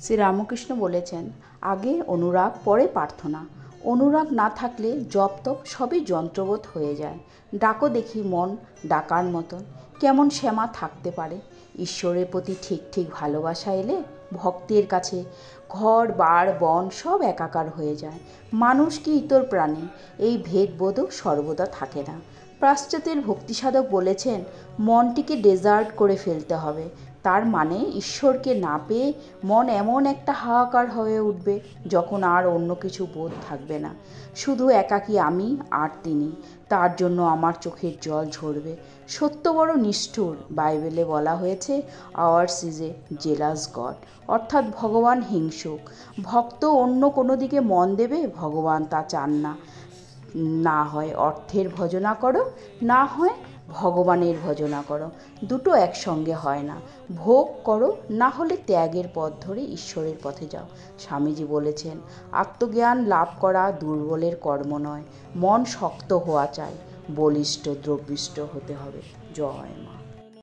শ্রীরামকৃষ্ণ বলেছেন, আগে অনুরাগ পরে প্রার্থনা। অনুরাগ না থাকলে জপ তপ সবই যন্ত্রবোধ হয়ে যায়। ডাকো দেখি মন ডাকার মতন, কেমন শ্যামা থাকতে পারে? ঈশ্বরের প্রতি ঠিক ঠিক ভালোবাসা এলে ভক্তের কাছে ঘর বার বন সব একাকার হয়ে যায়। মানুষ কি ইতর প্রাণী, এই ভেদবোধও সর্বদা থাকে না। পাশ্চাত্যের ভক্তিসাধক বলেছেন, মনটিকে ডেজার্ট করে ফেলতে হবে। তার মানে ঈশ্বরকে না পেয়ে মন এমন একটা হাহাকার হয়ে উঠবে যখন আর অন্য কিছু বোধ থাকবে না, শুধু একাকী আমি আর তিনি। তার জন্য আমার চোখের জল ঝরবে। সত্য বড় নিষ্ঠুর। বাইবেলে বলা হয়েছে, hours is a jealous god, অর্থাৎ ভগবান হিংসুক। ভক্ত অন্য কোনো দিকে মন দেবে, ভগবান তা চান না। না হয় অর্থের ভজনা করো, না হয় ভগবানের ভজনা করো, দুটো একসঙ্গে হয় না। ভোগ করো, না হলে ত্যাগের পথ ধরে ঈশ্বরের পথে যাও। স্বামীজি বলেছেন, আত্মজ্ঞান লাভ করা দুর্বলের কর্ম নয়, মন শক্ত হওয়া চাই, বলিষ্ঠ দ্রবিষ্ট হতে হবে। জয় মা।